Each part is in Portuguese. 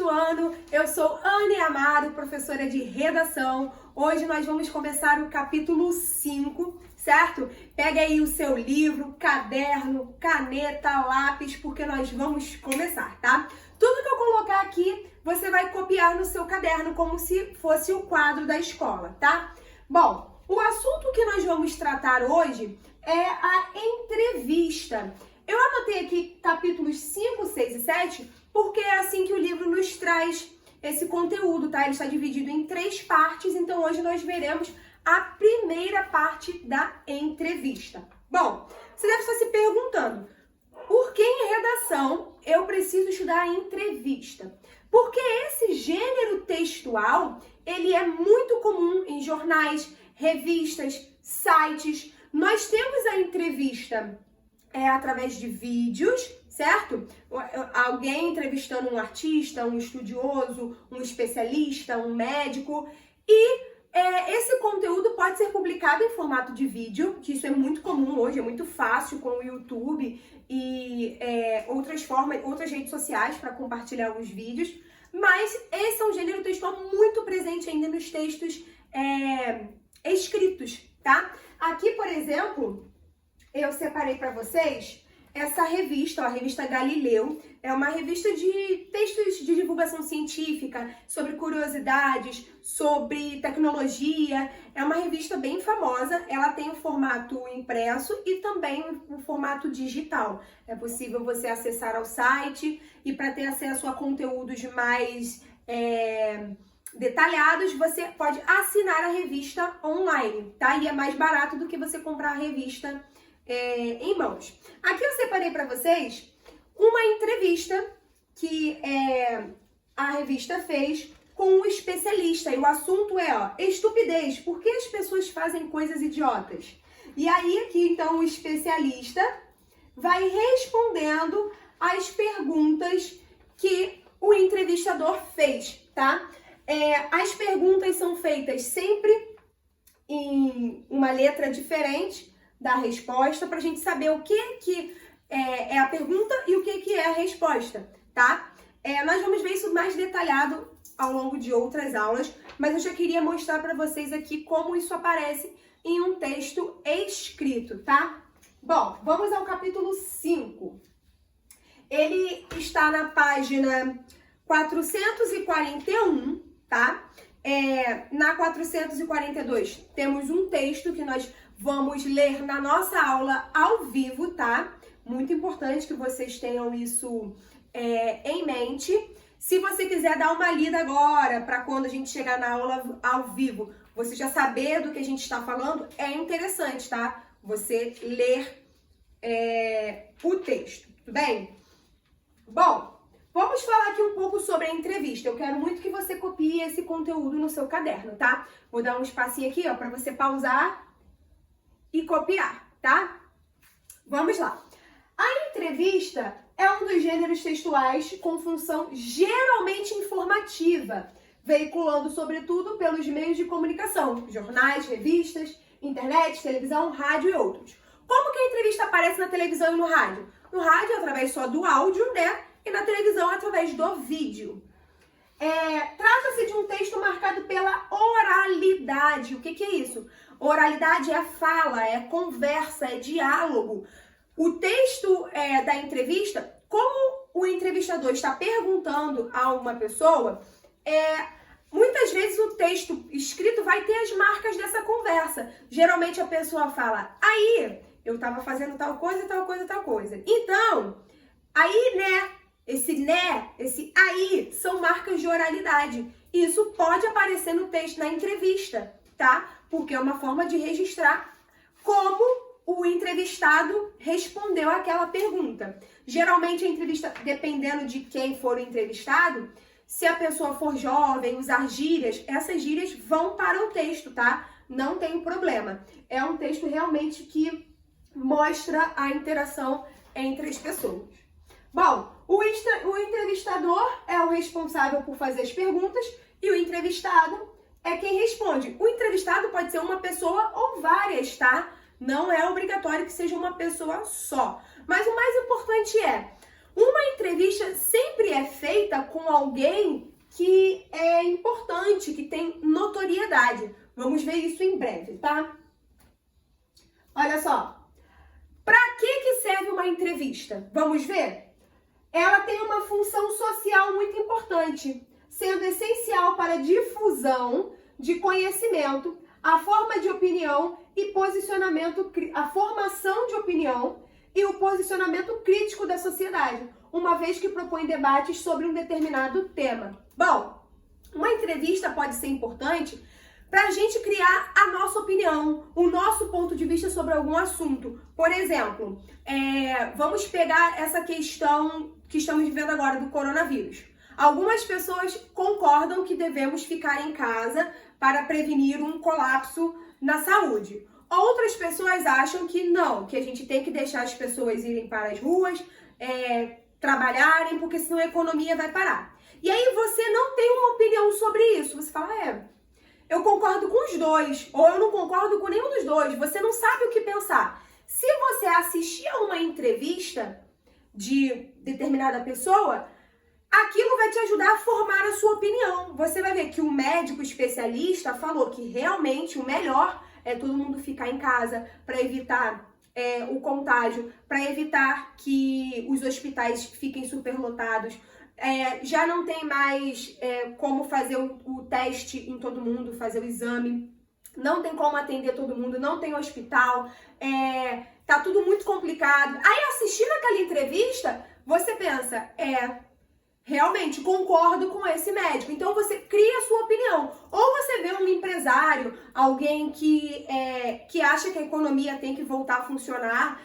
sexto ano, eu sou Anne Amaro, professora de redação. Hoje nós vamos começar o capítulo 5, certo? Pega aí o seu livro, caderno, caneta, lápis, porque nós vamos começar, tá? Tudo que eu colocar aqui, você vai copiar no seu caderno como se fosse o quadro da escola, tá? Bom, o assunto que nós vamos tratar hoje é a entrevista. Eu anotei aqui capítulos 5, 6 e 7, porque é assim que o livro nos traz esse conteúdo, tá? Ele está dividido em 3 partes, então hoje nós veremos a primeira parte da entrevista. Bom, você deve estar se perguntando, por que em redação eu preciso estudar a entrevista? Porque esse gênero textual, ele é muito comum em jornais, revistas, sites. Nós temos a entrevista através de vídeos, certo? Alguém entrevistando um artista, um estudioso, um especialista, um médico. E esse conteúdo pode ser publicado em formato de vídeo, que isso é muito comum hoje, é muito fácil com o YouTube e outras redes sociais para compartilhar os vídeos. Mas esse é um gênero textual muito presente ainda nos textos escritos, tá? Aqui, por exemplo, eu separei para vocês essa revista, a revista Galileu. É uma revista de textos de divulgação científica, sobre curiosidades, sobre tecnologia. É uma revista bem famosa. Ela tem o formato impresso e também o formato digital. É possível você acessar ao site e para ter acesso a conteúdos mais detalhados, você pode assinar a revista online, tá? E é mais barato do que você comprar a revista em mãos. Aqui eu separei para vocês uma entrevista que a revista fez com um especialista. E o assunto é, estupidez. Por que as pessoas fazem coisas idiotas? E aí aqui, então, o especialista vai respondendo as perguntas que o entrevistador fez, tá? As perguntas são feitas sempre em uma letra diferente da resposta, para a gente saber o que é a pergunta e o que é a resposta, tá? Nós vamos ver isso mais detalhado ao longo de outras aulas, mas eu já queria mostrar para vocês aqui como isso aparece em um texto escrito, tá? Bom, vamos ao capítulo 5. Ele está na página 441, tá? Na 442 temos um texto que nós vamos ler na nossa aula ao vivo, tá? Muito importante que vocês tenham isso em mente. Se você quiser dar uma lida agora, para quando a gente chegar na aula ao vivo, você já saber do que a gente está falando, é interessante, tá? Você ler o texto, tudo bem? Bom, vamos falar aqui um pouco sobre a entrevista. Eu quero muito que você copie esse conteúdo no seu caderno, tá? Vou dar um espacinho aqui, ó, para você pausar e copiar, tá? Vamos lá. A entrevista é um dos gêneros textuais com função geralmente informativa, veiculando sobretudo pelos meios de comunicação, jornais, revistas, internet, televisão, rádio e outros. Como que a entrevista aparece na televisão e no rádio? No rádio, através só do áudio, né? E na televisão, através do vídeo. Trata-se de um texto marcado pela oralidade. O que é isso? Oralidade é fala, é conversa, é diálogo. O texto da entrevista, como o entrevistador está perguntando a uma pessoa, muitas vezes o texto escrito vai ter as marcas dessa conversa. Geralmente a pessoa fala, aí, eu estava fazendo tal coisa, tal coisa, tal coisa. Então, aí, né? Esse aí são marcas de oralidade. Isso pode aparecer no texto, na entrevista, tá? Porque é uma forma de registrar como o entrevistado respondeu àquela pergunta. Geralmente a entrevista, dependendo de quem for o entrevistado, se a pessoa for jovem, usar gírias, essas gírias vão para o texto, tá? Não tem problema. É um texto realmente que mostra a interação entre as pessoas. Bom, o entrevistador é o responsável por fazer as perguntas e o entrevistado é quem responde. O entrevistado pode ser uma pessoa ou várias, tá? Não é obrigatório que seja uma pessoa só. Mas o mais importante uma entrevista sempre é feita com com alguém que é importante, que tem notoriedade. Vamos ver isso em breve, tá? Olha só. Para que serve uma entrevista? Vamos ver? Ela tem uma função social muito importante, sendo essencial para a difusão de conhecimento, a forma de opinião e posicionamento, a formação de opinião e o posicionamento crítico da sociedade, uma vez que propõe debates sobre um determinado tema. Bom, uma entrevista pode ser importante para a gente criar a nossa opinião, o nosso ponto de vista sobre algum assunto. Por exemplo, vamos pegar essa questão que estamos vivendo agora do coronavírus. Algumas pessoas concordam que devemos ficar em casa para prevenir um colapso na saúde. Outras pessoas acham que não, que a gente tem que deixar as pessoas irem para as ruas, trabalharem, porque senão a economia vai parar. E aí você não tem uma opinião sobre isso. Você fala, eu concordo com os dois, ou eu não concordo com nenhum dos dois. Você não sabe o que pensar. Se você assistir a uma entrevista de determinada pessoa, aquilo vai te ajudar a formar a sua opinião. Você vai ver que o médico especialista falou que realmente o melhor é todo mundo ficar em casa para evitar o contágio, para evitar que os hospitais fiquem superlotados. Já não tem mais como fazer o teste em todo mundo, fazer o exame. Não tem como atender todo mundo, não tem hospital. Tá tudo muito complicado. Aí, assistindo aquela entrevista, você pensa, realmente concordo com esse médico. Então você cria a sua opinião. Ou você vê um empresário, alguém que acha que a economia tem que voltar a funcionar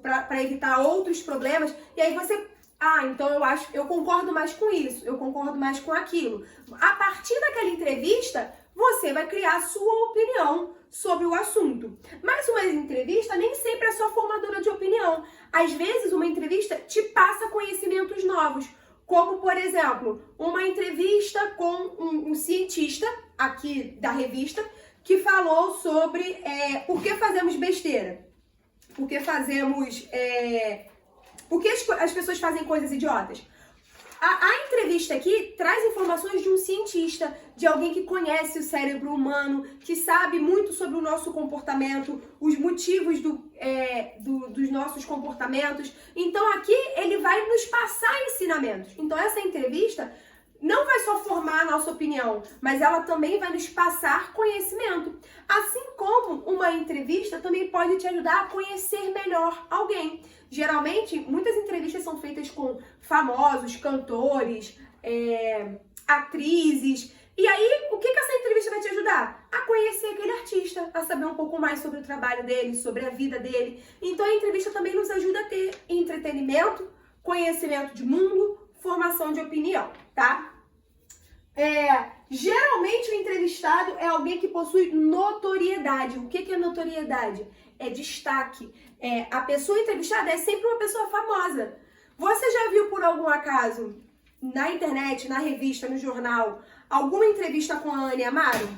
para evitar outros problemas. E aí você, então eu concordo mais com isso, eu concordo mais com aquilo. A partir daquela entrevista, você vai criar a sua opinião sobre o assunto. Mas uma entrevista nem sempre é só formadora de opinião. Às vezes, uma entrevista te passa conhecimentos novos. Como, por exemplo, uma entrevista com um cientista aqui da revista que falou sobre por que fazemos besteira. Por que as pessoas fazem coisas idiotas. A entrevista aqui traz informações de um cientista, de alguém que conhece o cérebro humano, que sabe muito sobre o nosso comportamento, os motivos dos nossos comportamentos. Então aqui ele vai nos passar ensinamentos. Então essa entrevista não vai só formar a nossa opinião, mas ela também vai nos passar conhecimento. Assim como uma entrevista também pode te ajudar a conhecer melhor alguém. Geralmente, muitas entrevistas são feitas com famosos, cantores, atrizes. E aí, o que essa entrevista vai te ajudar? A conhecer aquele artista, a saber um pouco mais sobre o trabalho dele, sobre a vida dele. Então, a entrevista também nos ajuda a ter entretenimento, conhecimento de mundo, formação de opinião, tá? Geralmente, o entrevistado é alguém que possui notoriedade. O que é notoriedade? É destaque. A pessoa entrevistada é sempre uma pessoa famosa. Você já viu, por algum acaso, na internet, na revista, no jornal, alguma entrevista com a Ana Amaro?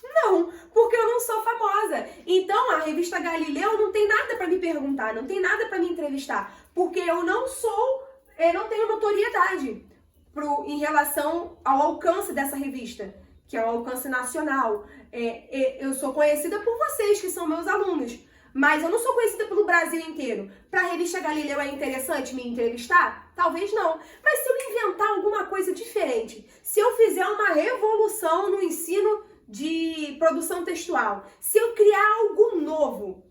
Não, porque eu não sou famosa. Então, a revista Galileu não tem nada para me perguntar, não tem nada para me entrevistar, porque eu não tenho notoriedade em relação ao alcance dessa revista, que é o alcance nacional. Eu sou conhecida por vocês, que são meus alunos, mas eu não sou conhecida pelo Brasil inteiro. Para a revista Galileu é interessante me entrevistar? Talvez não. Mas se eu inventar alguma coisa diferente, se eu fizer uma revolução no ensino de produção textual, se eu criar algo novo,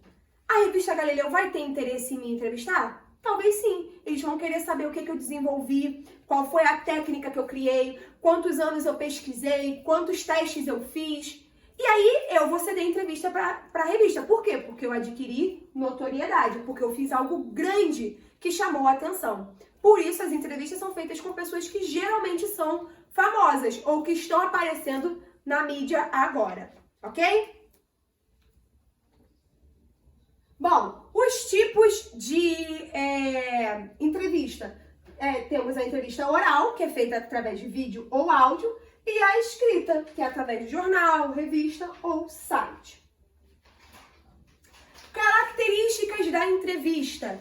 a revista Galileu vai ter interesse em me entrevistar? Talvez sim. Eles vão querer saber o que eu desenvolvi, qual foi a técnica que eu criei, quantos anos eu pesquisei, quantos testes eu fiz. E aí eu vou ceder entrevista para a revista. Por quê? Porque eu adquiri notoriedade, porque eu fiz algo grande que chamou a atenção. Por isso as entrevistas são feitas com pessoas que geralmente são famosas ou que estão aparecendo na mídia agora, ok? Bom, os tipos de entrevista. Temos a entrevista oral, que é feita através de vídeo ou áudio, e a escrita, que é através de jornal, revista ou site. Características da entrevista.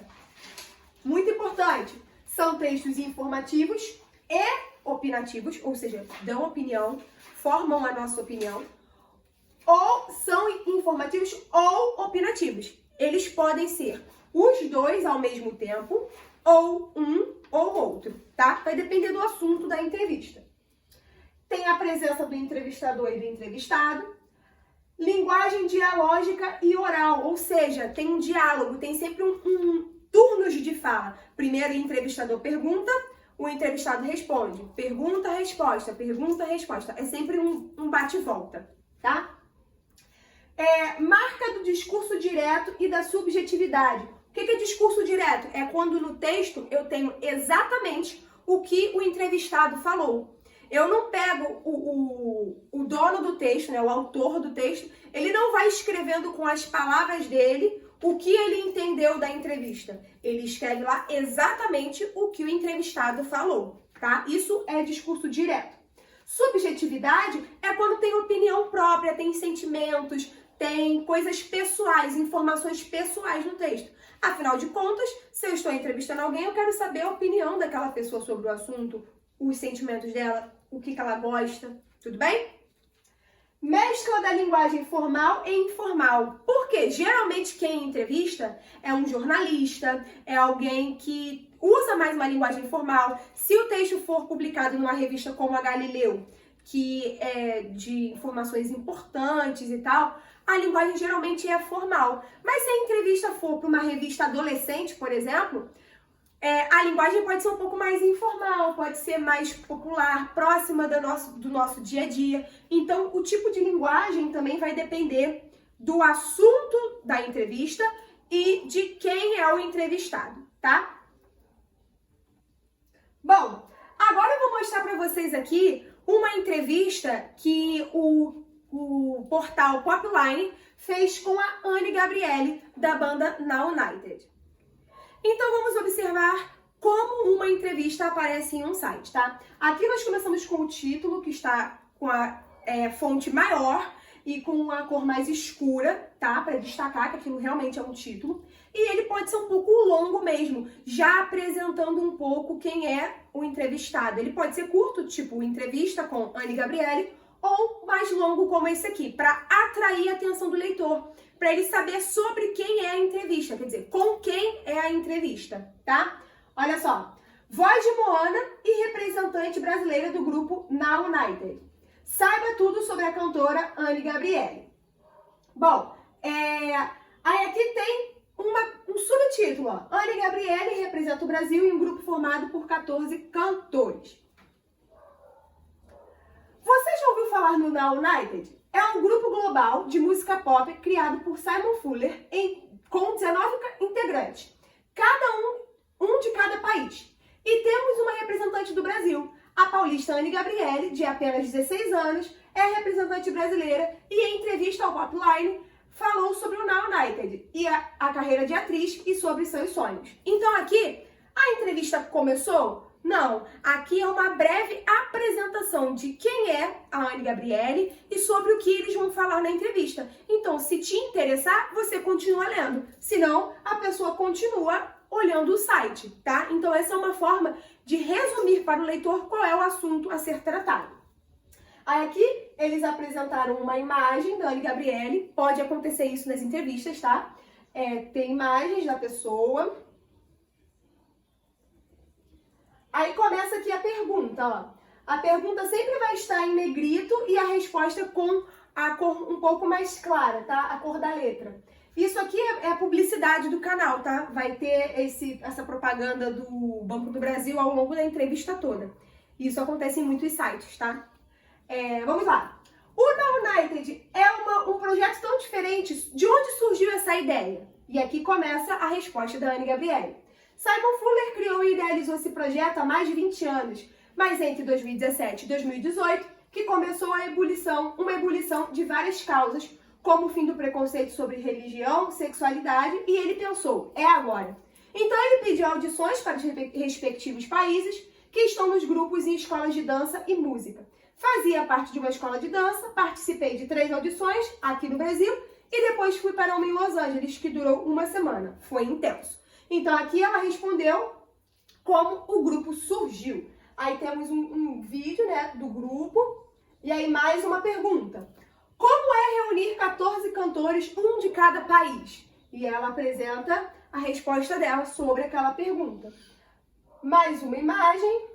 Muito importante. São textos informativos, e opinativos, ou seja, dão opinião, formam a nossa opinião, ou são informativos ou opinativos. Eles podem ser os dois ao mesmo tempo, ou um ou outro, tá? Vai depender do assunto da entrevista. Tem a presença do entrevistador e do entrevistado. Linguagem dialógica e oral, ou seja, tem um diálogo, tem sempre turnos de fala. Primeiro o entrevistador pergunta, o entrevistado responde. Pergunta, resposta, pergunta, resposta. É sempre um bate-volta, tá? Marca do discurso direto e da subjetividade. O que é discurso direto? É quando no texto eu tenho exatamente o que o entrevistado falou. Eu não pego o dono do texto, né, o autor do texto, ele não vai escrevendo com as palavras dele o que ele entendeu da entrevista. Ele escreve lá exatamente o que o entrevistado falou, tá? Isso é discurso direto. Subjetividade é quando tem opinião própria, tem sentimentos, tem coisas pessoais, informações pessoais no texto. Afinal de contas, se eu estou entrevistando alguém, eu quero saber a opinião daquela pessoa sobre o assunto, os sentimentos dela, o que ela gosta, tudo bem? Mescla da linguagem formal e informal. Porque geralmente quem entrevista é um jornalista, é alguém que usa mais uma linguagem formal. Se o texto for publicado numa revista como a Galileu, que é de informações importantes e tal, a linguagem geralmente é formal. Mas se a entrevista for para uma revista adolescente, por exemplo, a linguagem pode ser um pouco mais informal, pode ser mais popular, próxima do nosso dia a dia. Então, o tipo de linguagem também vai depender do assunto da entrevista e de quem é o entrevistado, tá? Bom, agora eu vou mostrar para vocês aqui uma entrevista que o portal Popline fez com a Anne Gabriele, da banda Now United. Então, vamos observar como uma entrevista aparece em um site, tá? Aqui nós começamos com o título, que está com a fonte maior e com a cor mais escura, tá? Para destacar que aquilo realmente é um título. E ele pode ser um pouco longo mesmo, já apresentando um pouco quem é o entrevistado. Ele pode ser curto, tipo entrevista com Anne Gabriele, ou mais longo como esse aqui, para atrair a atenção do leitor, para ele saber sobre quem é a entrevista, quer dizer, com quem é a entrevista, tá? Olha só, voz de Moana e representante brasileira do grupo Now United. Saiba tudo sobre a cantora Anne Gabriele. Bom, aí aqui tem um subtítulo, ó. Anne Gabriele representa o Brasil em um grupo formado por 14 cantores. Você já ouviu falar no Now United? É um grupo global de música pop criado por Simon Fuller com 19 integrantes, um de cada país. E temos uma representante do Brasil, a paulista Anne Gabriele, de apenas 16 anos, é a representante brasileira e em entrevista ao Popline falou sobre o Now United e a carreira de atriz e sobre seus sonhos. Então aqui, a entrevista começou? Não, aqui é uma breve apresentação de quem é a Anne Gabriele e sobre o que eles vão falar na entrevista. Então, se te interessar, você continua lendo. Senão, a pessoa continua olhando o site, tá? Então, essa é uma forma de resumir para o leitor qual é o assunto a ser tratado. Aí aqui, eles apresentaram uma imagem da Anne Gabriele. Pode acontecer isso nas entrevistas, tá? Tem imagens da pessoa. Aí começa aqui a pergunta, ó. A pergunta sempre vai estar em negrito e a resposta com a cor um pouco mais clara, tá? A cor da letra. Isso aqui é a publicidade do canal, tá? Vai ter essa propaganda do Banco do Brasil ao longo da entrevista toda. Isso acontece em muitos sites, tá? Vamos lá. O Now United é um projeto tão diferente. De onde surgiu essa ideia? E aqui começa a resposta da Anne Gabriele. Simon Fuller criou e idealizou esse projeto há mais de 20 anos, mas entre 2017 e 2018, que começou uma ebulição de várias causas, como o fim do preconceito sobre religião, sexualidade, e ele pensou, é agora. Então ele pediu audições para os respectivos países que estão nos grupos em escolas de dança e música. Fazia parte de uma escola de dança, participei de 3 audições aqui no Brasil e depois fui para uma em Los Angeles, que durou uma semana. Foi intenso. Então aqui ela respondeu como o grupo surgiu. Aí temos um vídeo, né, do grupo. E aí mais uma pergunta. Como é reunir 14 cantores, um de cada país? E ela apresenta a resposta dela sobre aquela pergunta. Mais uma imagem.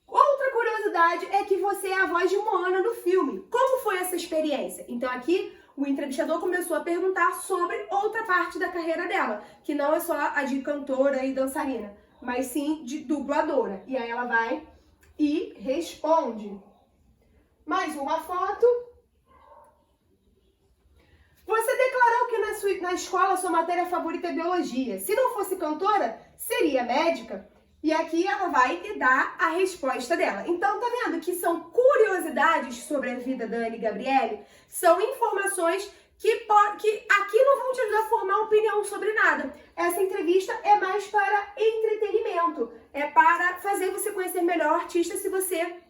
Outra curiosidade é que você é a voz de Moana no filme. Como foi essa experiência? Então aqui o entrevistador começou a perguntar sobre outra parte da carreira dela, que não é só a de cantora e dançarina, mas sim de dubladora. E aí ela vai e responde. Mais uma foto. Você declarou que na escola sua matéria favorita é biologia. Se não fosse cantora, seria médica? E aqui ela vai e dá a resposta dela. Então, tá vendo que são curiosidades sobre a vida da Anny Gabriele? São informações que aqui não vão te ajudar a formar opinião sobre nada. Essa entrevista é mais para entretenimento. É para fazer você conhecer melhor a artista se você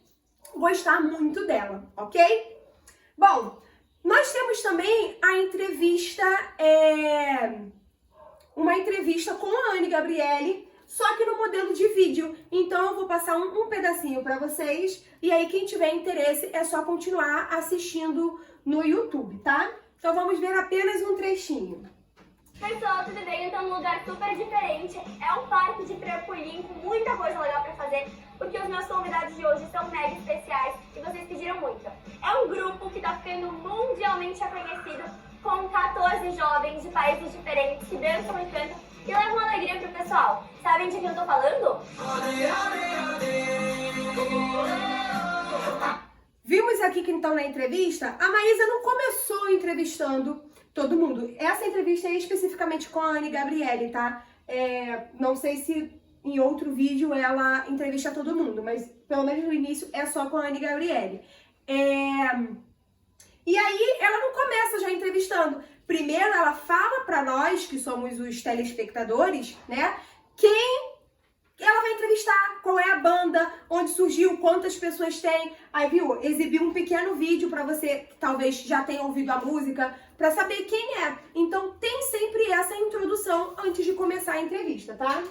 gostar muito dela, ok? Bom, nós temos também a entrevista, uma entrevista com a Anny Gabriele, só que no modelo de vídeo. Então eu vou passar um pedacinho para vocês, e aí quem tiver interesse é só continuar assistindo no YouTube, tá? Então vamos ver apenas um trechinho. Pessoal, tudo bem? Eu tô num lugar super diferente. É um parque de trampolim com muita coisa legal pra fazer, porque os meus convidados de hoje são mega especiais e vocês pediram muito. É um grupo que tá ficando mundialmente reconhecido, com 14 jovens de países diferentes que dançam e cantam e levam alegria pro pessoal. Sabem de quem eu tô falando? Vimos aqui que então na entrevista, a Maísa não começou entrevistando todo mundo. Essa entrevista é especificamente com a Anny Gabriele, tá? Não sei se em outro vídeo ela entrevista todo mundo, mas pelo menos no início é só com a Anny Gabriele. E aí ela não começa já entrevistando. Primeiro ela fala pra nós, que somos os telespectadores, né? Quem ela vai entrevistar, qual é a banda, onde surgiu, quantas pessoas tem. Aí, viu, exibiu um pequeno vídeo pra você que talvez já tenha ouvido a música, pra saber quem é. Então tem sempre essa introdução antes de começar a entrevista, tá?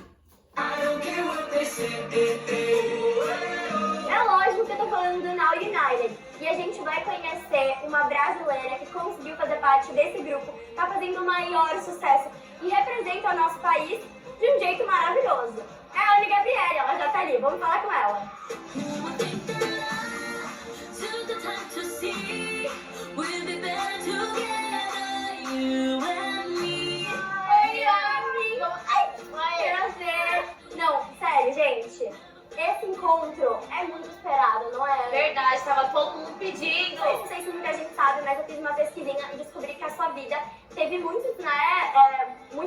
É lógico que eu tô falando do Now United. E a gente vai conhecer uma brasileira que conseguiu fazer parte desse grupo, tá fazendo o maior sucesso e representa o nosso país de um jeito maravilhoso. É a Anny Gabriele, ela já tá ali, vamos falar com ela. Oi, amigo! Ai, prazer! Não, sério, gente. Esse encontro é muito esperado, não é? Verdade, tava todo mundo pedindo. Não sei se muita gente sabe, mas eu fiz uma pesquisinha e descobri que a sua vida teve muita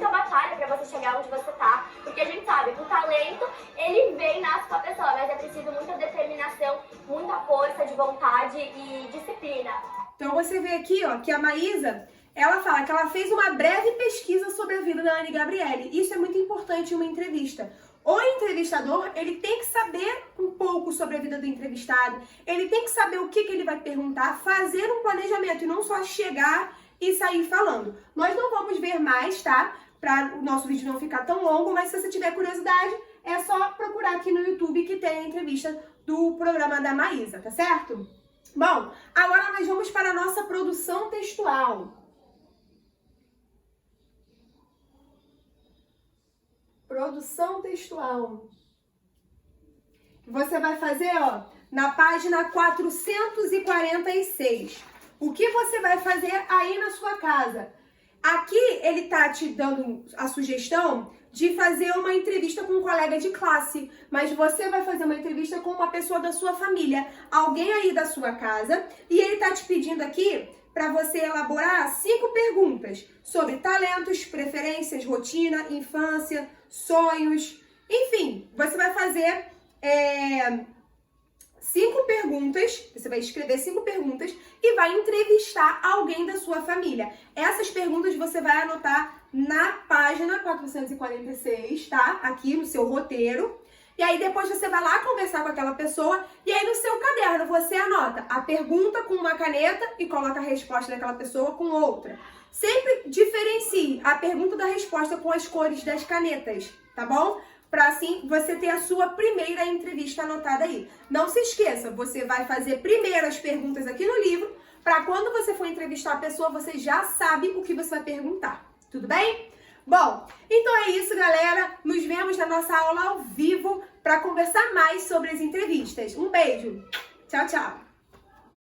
batalha pra você chegar onde você tá. Porque a gente sabe que o talento, ele vem, nasce com a pessoa, mas é preciso muita determinação, muita força de vontade e disciplina. Então você vê aqui, ó, que a Maísa, ela fala que ela fez uma breve pesquisa sobre a vida da Anny Gabriele. Isso é muito importante em uma entrevista. O entrevistador, ele tem que saber um pouco sobre a vida do entrevistado, ele tem que saber o que ele vai perguntar, fazer um planejamento e não só chegar e sair falando. Nós não vamos ver mais, tá? Para o nosso vídeo não ficar tão longo, mas se você tiver curiosidade, é só procurar aqui no YouTube que tem a entrevista do programa da Maísa, tá certo? Bom, agora nós vamos para a nossa produção textual. Produção textual. Você vai fazer, ó, na página 446. O que você vai fazer aí na sua casa? Aqui ele tá te dando a sugestão de fazer uma entrevista com um colega de classe, mas você vai fazer uma entrevista com uma pessoa da sua família, alguém aí da sua casa, e ele tá te pedindo aqui para você elaborar 5 perguntas sobre talentos, preferências, rotina, infância, sonhos, enfim, você vai fazer 5 perguntas, você vai escrever 5 perguntas e vai entrevistar alguém da sua família. Essas perguntas você vai anotar na página 446, tá? Aqui no seu roteiro. E aí depois você vai lá conversar com aquela pessoa e aí no seu caderno você anota a pergunta com uma caneta e coloca a resposta daquela pessoa com outra. Sempre diferencie a pergunta da resposta com as cores das canetas, tá bom? para assim você ter a sua primeira entrevista anotada aí. Não se esqueça, você vai fazer primeiro as perguntas aqui no livro, para quando você for entrevistar a pessoa, você já sabe o que você vai perguntar. Tudo bem? Bom, então é isso, galera. Nos vemos na nossa aula ao vivo para conversar mais sobre as entrevistas. Um beijo. Tchau, tchau.